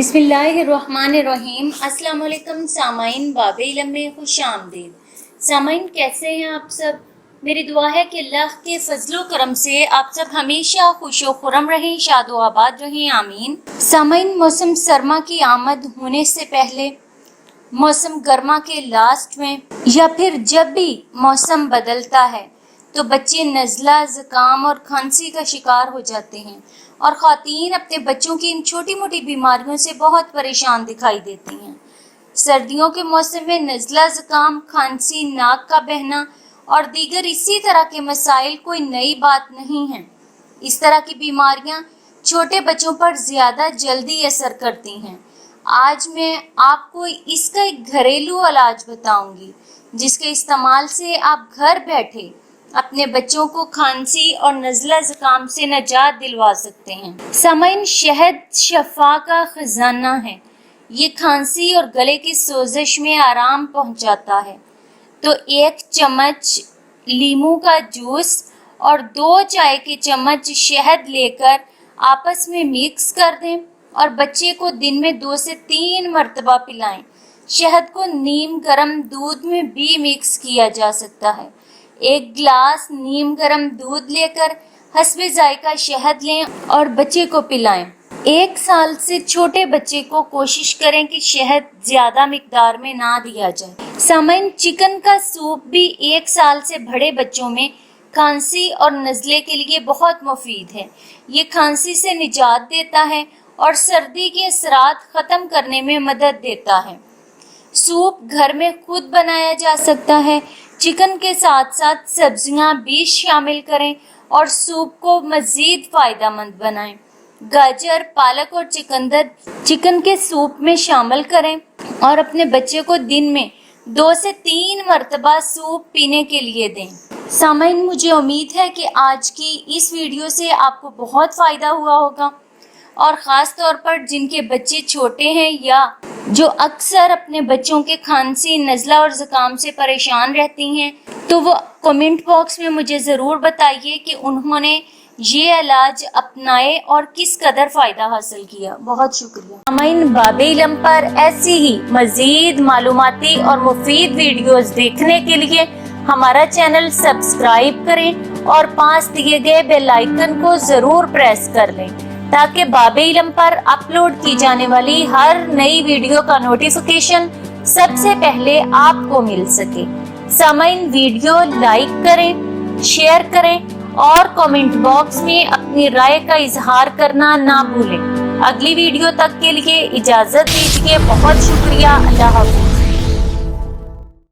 बिस्मिल्लाहिर्रहमानिर्रहीम। अस्सलाम वालेकुम सामाइन, बाब इल्म में खुश आमदीद। सामाइन, कैसे हैं आप सब? मेरी दुआ है कि अल्लाह के फजलो करम से आप सब हमेशा खुश व खुरम रहें, शाद व आबाद रहें, आमीन। सामाइन, मौसम सरमा की आमद होने से पहले, मौसम गर्मा के लास्ट में या फिर जब भी मौसम बदलता है तो बच्चे नज़ला, ज़ुकाम और खांसी का शिकार हो जाते हैं और ख़वातीन अपने बच्चों की इन छोटी मोटी बीमारियों से बहुत परेशान दिखाई देती हैं। सर्दियों के मौसम में नज़ला, ज़ुकाम, खांसी, नाक का बहना और दीगर इसी तरह के मसाइल कोई नई बात नहीं है। इस तरह की बीमारियां छोटे बच्चों पर ज़्यादा जल्दी असर करती हैं। आज मैं आपको इसका एक घरेलू इलाज बताऊंगी जिसके इस्तेमाल से आप घर बैठे अपने बच्चों को खांसी और नज़ला ज़ुकाम से निजात दिलवा सकते हैं। सामाइन, शहद शफा का खजाना है। ये खांसी और गले की सोजिश में आराम पहुंचाता है। तो 1 चम्मच लीमू का जूस और 2 चाय के चम्मच शहद लेकर आपस में मिक्स कर दें और बच्चे को दिन में 2 से 3 मरतबा पिलाएं। शहद को नीम गर्म दूध में भी मिक्स किया जा सकता है। 1 गिलास नीम गर्म दूध लेकर हस्बे जायका शहद लें और बच्चे को पिलाएं। 1 साल से छोटे बच्चे को कोशिश करें कि शहद ज़्यादा मिकदार में ना दिया जाए। सामाइन, चिकन का सूप भी 1 साल से बड़े बच्चों में खांसी और नज़ले के लिए बहुत मुफीद है। ये खांसी से निजात देता है और सर्दी के असरात ख़त्म करने में मदद देता है। सूप घर में खुद बनाया जा सकता है। चिकन के साथ साथ सब्जियां भी शामिल करें और सूप को मज़ीद फ़ायदेमंद बनाएं। गाजर, पालक और चुकंदर चिकन के सूप में शामिल करें और अपने बच्चे को दिन में 2 से 3 मरतबा सूप पीने के लिए दें। सामाइन, मुझे उम्मीद है कि आज की इस वीडियो से आपको बहुत फ़ायदा हुआ होगा और ख़ास तौर पर जिनके बच्चे छोटे हैं या जो अक्सर अपने बच्चों के खांसी, नज़ला और ज़ुकाम से परेशान रहती हैं, तो वो कमेंट बॉक्स में मुझे ज़रूर बताइए कि उन्होंने ये इलाज अपनाए और किस कदर फ़ायदा हासिल किया। बहुत शुक्रिया। सामाइन, बाब इल्म पर ऐसी ही मज़ीद मालूमाती और मुफीद वीडियोस देखने के लिए हमारा चैनल सब्सक्राइब करें और पास दिए गए बेल आइकन को ज़रूर प्रेस कर लें ताकि बाब इल्म पर अपलोड की जाने वाली हर नई वीडियो का नोटिफिकेशन सबसे पहले आपको मिल सके। सामाइन, वीडियो लाइक करें, शेयर करें और कमेंट बॉक्स में अपनी राय का इजहार करना ना भूलें। अगली वीडियो तक के लिए इजाज़त दीजिए। बहुत शुक्रिया। अल्लाह हाफ़िज़।